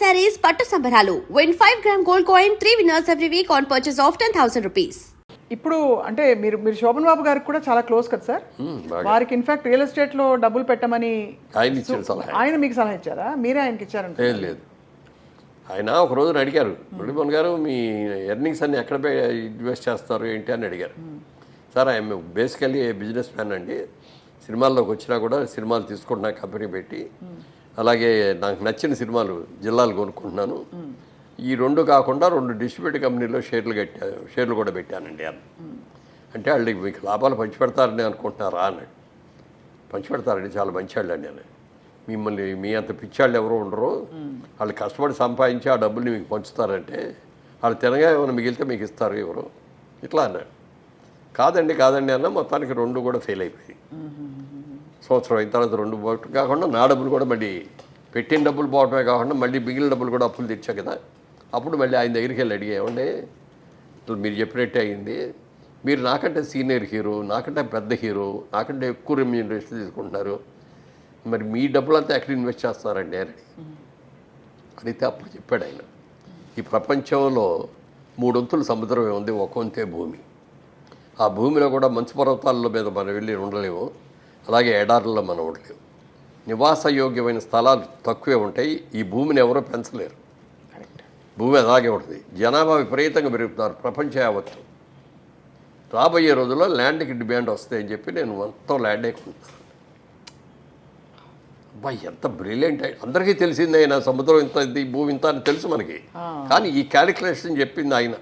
sarees పట్టు సంబరాలు. Win 5-gram gold coin, 3 winners every week on purchase of 10,000 rupees. ఇప్పుడు అంటే మీరు మీరు శోభన్ బాబు గారికి కూడా చాలా క్లోజ్ కదా సార్. వారికి ఇన్ఫాక్ట్ రియల్ ఎస్టేట్ లో డబ్బులు పెట్టమని ఆయన మీకు సలహా ఇచ్చారా, మీరే ఆయనకి ఇచ్చారంటే? లేదు, ఆయన ఒక రోజున అడిగారు, మురళీమోహన్ గారు మీ ఎర్నింగ్స్ అన్ని ఎక్కడ ఇన్వెస్ట్ చేస్తారు ఏంటి అని అడిగారు. Sir I'm basically business man అండి, సినిమాల్లోకి వచ్చినా కూడా సినిమాలు తీసుకుంటున్నా కంపెనీ పెట్టి, అలాగే నాకు నచ్చిన సినిమాలు జిల్లాలు కొనుక్కుంటున్నాను, ఈ రెండు కాకుండా 2 డిస్ట్రిబ్యూటర్ కంపెనీలో షేర్లు కూడా పెట్టానండి అని. అంటే వాళ్ళకి మీకు లాభాలు పంచిపెడతారని అనుకుంటున్నారా అన్నాడు. పంచిపెడతారండి, చాలా మంచి వాళ్ళండి అని. మిమ్మల్ని మీ అంత పిచ్చాళ్ళు ఎవరో ఉండరు, వాళ్ళు కష్టపడి సంపాదించి ఆ డబ్బుల్ని మీకు పంచుతారంటే వాళ్ళు తినగా ఏమైనా మిగిలితే మీకు ఇస్తారు ఎవరు ఇట్లా అన్నాడు. కాదండి అన్న, మొత్తానికి 2 కూడా ఫెయిల్ అయిపోయాయి. సంవత్సరం అయిన తర్వాత 2 పోవటం కాకుండా నా డబ్బులు కూడా మళ్ళీ పెట్టిన డబ్బులు పోవటమే కాకుండా మళ్ళీ మిగిలిన డబ్బులు కూడా అప్పులు తెచ్చా కదా. అప్పుడు మళ్ళీ ఆయన దగ్గరికి వెళ్ళి అడిగేమండి, మీరు చెప్పినట్టే అయింది, మీరు నాకంటే సీనియర్ హీరో, నాకంటే పెద్ద హీరో, నాకంటే ఎక్కువ రెమ్యూనరేషన్ తీసుకుంటున్నారు, మరి మీ డబ్బులంతా ఎక్కడ ఇన్వెస్ట్ చేస్తున్నారండి అని అడిగితే అప్పుడు చెప్పాడు ఆయన, ఈ ప్రపంచంలో 3 వంతులు సముద్రమే ఉంది, 1 వంతే భూమి. ఆ భూమిలో కూడా మంచు పర్వతాల మీద మనం వెళ్ళి ఉండలేము, అలాగే ఎడారుల్లో మనం ఉండలేము. నివాసయోగ్యమైన స్థలాలు తక్కువే ఉంటాయి, ఈ భూమిని ఎవరో పెంచలేరు, భూమి అలాగే ఉంటుంది. జనాభా విపరీతంగా పెరుగుతున్నారు ప్రపంచ యావత్తు. రాబోయే రోజుల్లో ల్యాండ్కి డిమాండ్ వస్తాయని చెప్పి నేను మొత్తం ల్యాండే కొంటాను. అబ్బాయి ఎంత బ్రిలియంట్, అందరికీ తెలిసింది ఆయన, సముద్రం ఇంత, ఈ భూమి ఇంత అని తెలుసు మనకి, కానీ ఈ క్యాలిక్యులేషన్ చెప్పింది ఆయన.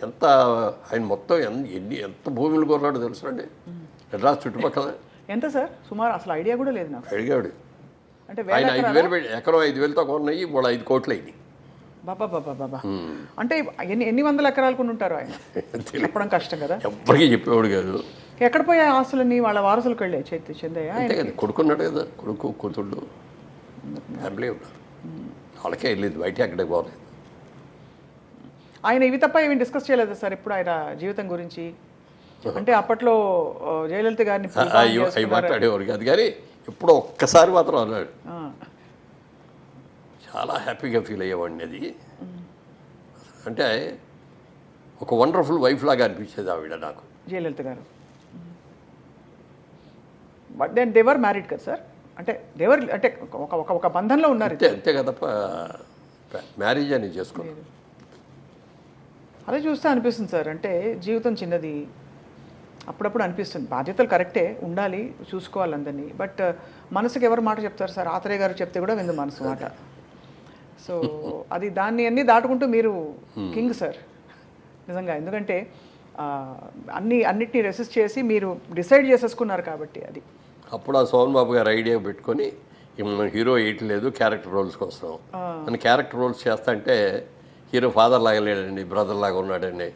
ఎంత ఆయన మొత్తం ఎంత భూములు కొన్నాడో తెలుసు అండి మెడ్రాస్ చుట్టుపక్కల. ఎంత సార్ సుమారు? అసలు ఐడియా కూడా లేదు నాకు. అడిగాడు అంటే ఆయన 5,000 ఎకరం 5,000తో కొన్నాయి, ఇప్పుడు 5 కోట్లు అయింది. బాబా అంటే ఎన్ని వందల ఎకరాలు కొని ఉంటారు ఆయన? చెప్పడం కష్టం కదా, ఎవరికి చెప్పేవాడు కాదు. ఎక్కడ పోయే ఆస్తులన్నీ వాళ్ళ వారసులకు వెళ్ళే చెందయ్యా? అంతే కదా, కొడుకున్నాడు కదా, కొడుకు కూతుళ్ళు ఫ్యామిలీ ఉన్నారు, వాళ్ళకే వెళ్ళేది, బయట ఎక్కడికి పోలేదు. ఆయన ఇవి తప్ప ఏమి డిస్కస్ చేయలేదు సార్ ఇప్పుడు ఆయన జీవితం గురించి? అంటే అప్పట్లో జయలలిత గారిని అవి మాట్లాడేవారు కాదు, కానీ ఇప్పుడు ఒక్కసారి మాత్రం అన్నాడు, చాలా హ్యాపీగా ఫీల్ అయ్యేవాడిని. అది అంటే ఒక వండర్ఫుల్ వైఫ్ లాగా అనిపించేది ఆవిడ నాకు, జయలలిత గారు. బట్ దెన్ దేవర్ మ్యారీడ్ కదా సార్, అంటే దేవర్ అంటే ఒక బంధంలో ఉన్నారు. అంతే కదా, మ్యారేజ్ అని చేసుకోలేదు. అదే చూస్తే అనిపిస్తుంది సార్, అంటే జీవితం చిన్నది, అప్పుడప్పుడు అనిపిస్తుంది బాధ్యతలు కరెక్టే ఉండాలి, చూసుకోవాలి అందరినీ, బట్ మనసుకి ఎవరు మాట చెప్తారు సార్? ఆత్రేయ గారు చెప్తే కూడా విందు మనసు మాట. సో అది అన్నీ దాటుకుంటూ మీరు కింగ్ సార్ నిజంగా. ఎందుకంటే అన్నిటినీ రెసిస్ట్ చేసి మీరు డిసైడ్ చేసేసుకున్నారు కాబట్టి అది. అప్పుడు ఆ సోమన్ బాబు గారు ఐడియా పెట్టుకొని హీరో వేయట్లేదు, క్యారెక్టర్ రోల్స్కి వస్తాం అని క్యారెక్టర్ రోల్స్ చేస్తా అంటే, హీరో ఫాదర్ లాగా లేడండి, బ్రదర్ లాగా ఉన్నాడండి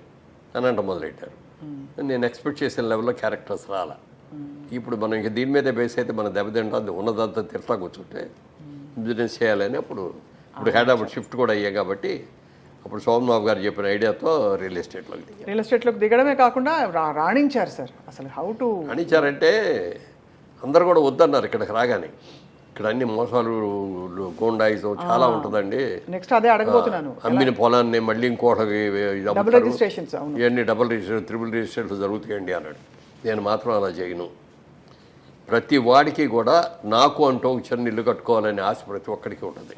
అని అంట మొదలెట్టారు. నేను ఎక్స్పెక్ట్ చేసిన లెవెల్లో క్యారెక్టర్స్ రాలా. ఇప్పుడు మనం ఇంక దీని మీదే బేస్ అయితే మనం దెబ్బతింటుంది, ఉన్నదంతా తిట్లా కూర్చుంటే బిజినెస్ చేయాలని అప్పుడు హైదరాబాద్ షిఫ్ట్ కూడా అయ్యాయి కాబట్టి అప్పుడు సోమన్ బాబు గారు చెప్పిన ఐడియాతో రియల్ ఎస్టేట్లోకి దిగడమే కాకుండా రాణించారు సార్. అసలు హౌ టు రాణించారంటే అందరు కూడా వద్దన్నారు ఇక్కడికి రాగానే. ఇక్కడ అన్ని మోసాలు, గోండాయిజం చాలా ఉంటుందండి. నెక్స్ట్ అదే అడగబోతున్నాను, అమ్మిన పొలాన్ని మళ్ళీ ఇంకోటి రిజిస్ట్రేషన్స్, ఇవన్నీ డబుల్ రిజిస్ట్రేషన్, ట్రిపుల్ రిజిస్ట్రేషన్లు జరుగుతాయండి అన్నాడు. నేను మాత్రం అలా చేయను. ప్రతి వాడికి కూడా నాకు అంటూ ఒక చిన్న ఇల్లు కట్టుకోవాలనే ఆశ ప్రతి ఒక్కడికి ఉంటుంది.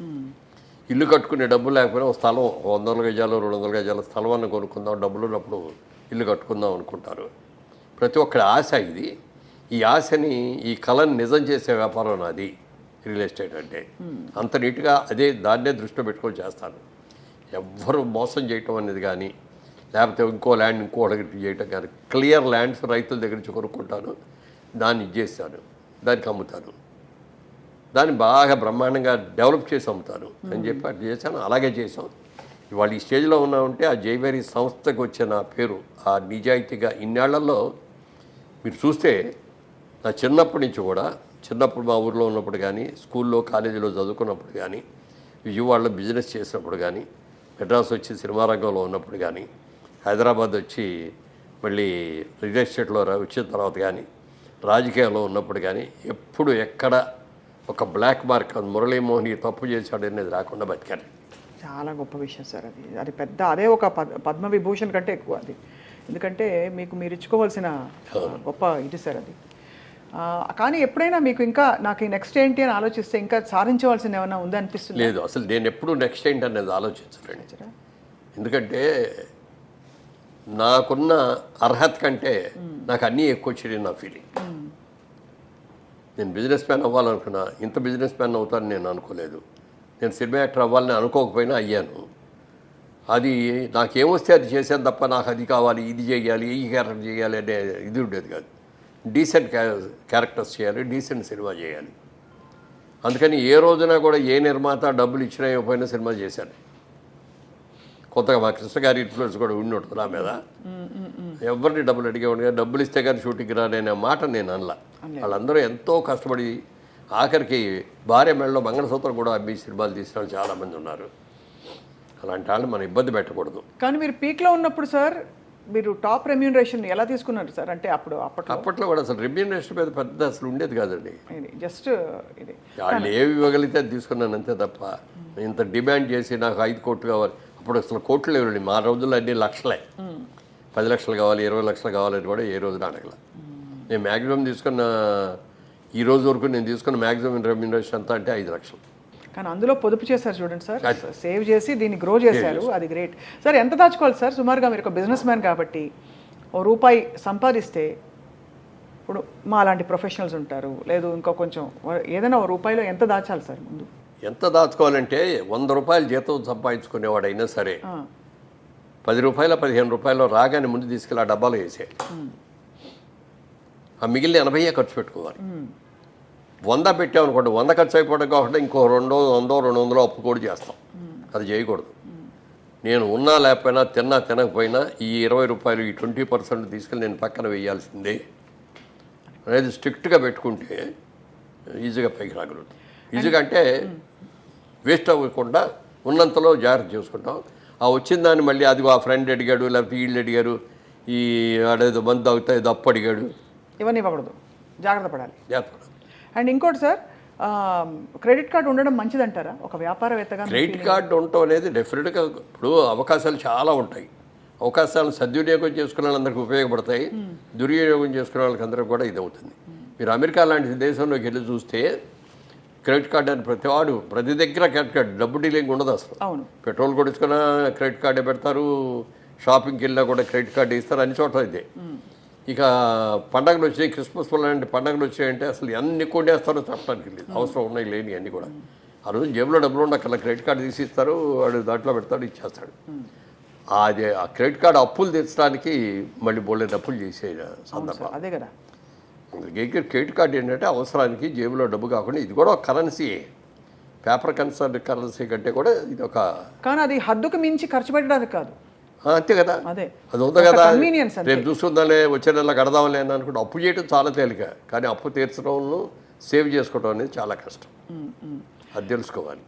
ఇల్లు కట్టుకునే డబ్బు లేకపోయినా ఒక స్థలం 100 గజాలు 200 గజాల స్థలం అన్న కొనుక్కుందాం, డబ్బులు ఉన్నప్పుడు ఇల్లు కట్టుకుందాం అనుకుంటారు. ప్రతి ఒక్కరి ఆశ ఇది. ఈ ఆశని, ఈ కళని నిజం చేసే వ్యాపారం నాది రియల్ ఎస్టేట్ అంటే. అంత నీట్గా దాన్నే దృష్టిలో పెట్టుకొని చేస్తాను. ఎవ్వరు మోసం చేయటం అనేది కానీ, లేకపోతే ఇంకో ల్యాండ్ ఇంకోటి చేయటం కానీ, క్లియర్ ల్యాండ్స్ రైతుల దగ్గర నుంచి కొనుక్కుంటాను, దాన్ని ఇచ్చేస్తాను, దానికి అమ్ముతాను, దాన్ని బాగా బ్రహ్మాండంగా డెవలప్ చేసి అమ్ముతాను అని చెప్పి అట్లా చేశాను. అలాగే చేసాం. ఇవాళ ఈ స్టేజ్లో ఉన్నామంటే ఆ జైవేరీ సంస్థకు వచ్చిన పేరు, ఆ నిజాయితీగా ఇన్నేళ్లలో మీరు చూస్తే, నా చిన్నప్పటి నుంచి కూడా, చిన్నప్పుడు మా ఊర్లో ఉన్నప్పుడు కానీ, స్కూల్లో కాలేజీలో చదువుకున్నప్పుడు కానీ, విజయవాడలో బిజినెస్ చేసినప్పుడు కానీ, మెడ్రాస్ వచ్చి సినిమా రంగంలో ఉన్నప్పుడు కానీ, హైదరాబాద్ వచ్చి మళ్ళీ రియల్ ఎస్టేట్లో వచ్చిన తర్వాత కానీ, రాజకీయాల్లో ఉన్నప్పుడు కానీ, ఎప్పుడు ఎక్కడ ఒక బ్లాక్ మార్క్ మురళీమోహన్ ఈ తప్పు చేశాడు అనేది రాకుండా బతికారు. చాలా గొప్ప విషయం సార్ అది. అది పెద్ద అదే ఒక పద్మవిభూషణ్ కంటే ఎక్కువ అది. ఎందుకంటే మీరు ఇచ్చుకోవాల్సిన గొప్ప ఇది సార్ అది. కానీ ఎప్పుడైనా మీకు ఇంకా నాకు నెక్స్ట్ ఏంటి అని ఆలోచిస్తే ఇంకా సాధించవలసింది ఏమైనా ఉందా అనిపిస్తుంది? లేదు, అసలు నేను ఎప్పుడు నెక్స్ట్ ఏంటి అనేది ఆలోచించలేండి. ఎందుకంటే నాకున్న అర్హత కంటే నాకు అన్నీ ఎక్కువ వచ్చినాయి నా ఫీలింగ్. నేను బిజినెస్ మ్యాన్ అవ్వాలనుకున్నా, ఇంత బిజినెస్ మ్యాన్ అవుతానని నేను అనుకోలేదు. నేను సినిమా యాక్టర్ అవ్వాలని అనుకోకపోయినా అయ్యాను. అది నాకేమొస్తే అది చేశాను తప్ప నాకు అది కావాలి, ఇది చేయాలి, ఈ క్యారెక్టర్ చేయాలి అనే ఇది ఉండేది కాదు. డీసెంట్ క్యారెక్టర్స్ చేయాలి, డీసెంట్ సినిమా చేయాలి. అందుకని ఏ రోజున కూడా ఏ నిర్మాత డబ్బులు ఇచ్చినా ఇవ్వకపోయినా సినిమా చేశాను. కొత్తగా మా కృష్ణ గారి ఇన్ఫ్లుయెన్స్ కూడా ఉండి ఉంటుంది నా మీద. ఎవరిని డబ్బులు అడిగేవాడు కానీ డబ్బులు ఇస్తే కానీ షూటింగ్కి రాననే మాట నేను అనలా. వాళ్ళందరూ ఎంతో కష్టపడి ఆఖరికి భార్య మెడలో మంగళసూత్రం కూడా అమ్మి సినిమాలు తీసిన వాళ్ళు చాలామంది ఉన్నారు. అలాంటి వాళ్ళు మనం ఇబ్బంది పెట్టకూడదు. కానీ మీరు పీక్లో ఉన్నప్పుడు సార్ మీరు టాప్ రెమ్యూనరేషన్ ఎలా తీసుకున్నారు సార్? అంటే అప్పట్లో కూడా అసలు రెమ్యూనరేషన్ మీద పెద్ద అసలు ఉండేది కాదండి. జస్ట్ ఇది వాళ్ళు ఏవి ఇవ్వగలిగితే అది తీసుకున్నాను అంతే తప్ప ఇంత డిమాండ్ చేసి నాకు 5 కోట్లు కావాలి. అప్పుడు అసలు కోట్లు లేవండి. మా రోజుల్లో అన్ని లక్షలే. 10 లక్షలు కావాలి, 20 లక్షలు కావాలని కూడా ఏ రోజున అడగల. నేను మ్యాక్సిమం తీసుకున్న ఈ రోజు వరకు నేను తీసుకున్న మ్యాక్సిమం రెమ్యూనరేషన్ అంతా అంటే 5 లక్షలు. కానీ అందులో పొదుపు చేశారు చూడండి సార్, సేవ్ చేసి దీన్ని గ్రో చేశారు. అది గ్రేట్ సార్. ఎంత దాచుకోవాలి సార్ సుమారుగా? మీరు ఒక బిజినెస్ మ్యాన్ కాబట్టి ₹1 సంపాదిస్తే, ఇప్పుడు మా అలాంటి ప్రొఫెషనల్స్ ఉంటారు, లేదు ఇంకా కొంచెం ఏదైనా ₹1లో ఎంత దాచాలి సార్ ముందు? ఎంత దాచుకోవాలంటే ₹100 జీతం సంపాదించుకునేవాడైనా సరే ₹10 ₹15 రాగానే ముందు తీసుకెళ్ళి ఆ డబ్బాలో వేసేయాలి. ఆ మిగిలిన 80 ఖర్చు పెట్టుకోవాలి. 100 పెట్టామనుకోండి, 100 ఖర్చు అయిపోవడం కాకుండా ఇంకో 200, 200 అప్పు కూడా చేస్తాం. అది చేయకూడదు. నేను ఉన్నా లేకపోయినా, తిన్నా తినకపోయినా ఈ ₹20 ఈ 20% తీసుకెళ్ళి నేను పక్కన వేయాల్సిందే అనేది స్ట్రిక్ట్గా పెట్టుకుంటే ఈజీగా పైకి రాగలుగుతాం. ఈజీగా అంటే వేస్ట్ అవ్వకుండా ఉన్నంతలో జాగ్రత్త చేసుకుంటాం. ఆ వచ్చిన దాన్ని మళ్ళీ అదిగో ఆ ఫ్రెండ్ అడిగాడు, లేకపోతే వీళ్ళు అడిగారు, ఈ ఆడేదో మందు తాగితే ఏదో అప్పు అడిగాడు, ఇవన్నీ ఇవ్వకూడదు. జాగ్రత్త పడాలి. జాగ్రత్త. అండ్ ఇంకోటి సార్, క్రెడిట్ కార్డు ఉండడం మంచిదంటారా ఒక వ్యాపారవేత్తగా? క్రెడిట్ కార్డు ఉండటం అనేది డెఫినెట్గా ఇప్పుడు అవకాశాలు చాలా ఉంటాయి. అవకాశాలను సద్వినియోగం చేసుకునే వాళ్ళందరికీ ఉపయోగపడతాయి, దుర్వినియోగం చేసుకునే వాళ్ళకి అందరికీ కూడా ఇది అవుతుంది. మీరు అమెరికా లాంటి దేశంలోకి వెళ్ళి చూస్తే క్రెడిట్ కార్డు అని ప్రతి దగ్గర క్రెడిట్ కార్డు, డబ్బు డీలింగ్ ఉండదు అసలు. అవును. పెట్రోల్ కొడుచుకున్నా క్రెడిట్ కార్డే పెడతారు, షాపింగ్కి వెళ్ళినా కూడా క్రెడిట్ కార్డు ఇస్తారు, అన్ని చోట్ల ఇదే. ఇక పండగలు వచ్చాయి, క్రిస్మస్ లాంటి పండగలు వచ్చాయంటే అసలు ఎన్ని కొట్టేస్తారో చెప్పడానికి లేదు. అవసరం ఉన్నాయి లేని అన్నీ కూడా. ఆ రోజు జేబులో డబ్బులు ఉండక్కల క్రెడిట్ కార్డు తీసి ఇస్తారు, వాడు దాంట్లో పెడతాడు, ఇచ్చేస్తాడు. అది ఆ క్రెడిట్ కార్డు అప్పులు తీర్చడానికి మళ్ళీ బోల్డెన్ అప్పులు చేసే సందర్భం. అదే కదా. క్రెడిట్ కార్డు ఏంటంటే అవసరానికి జేబులో డబ్బు కాకుండా ఇది కూడా ఒక కరెన్సీ. పేపర్ కరెన్సీ కంటే కూడా ఇది ఒక, కానీ అది హద్దుకు మించి ఖర్చు పెట్టడానికి కాదు. అంతే కదా, అదే అది ఉంది కదా. కన్వీనియన్స్. రేపు చూసుకుందాలే, వచ్చే నెల కడదాంలే అని అనుకుంటే అప్పు చేయడం చాలా తేలిక, కానీ అప్పు తీర్చడం సేవ్ చేసుకోవడం అనేది చాలా కష్టం. అది తెలుసుకోవాలి.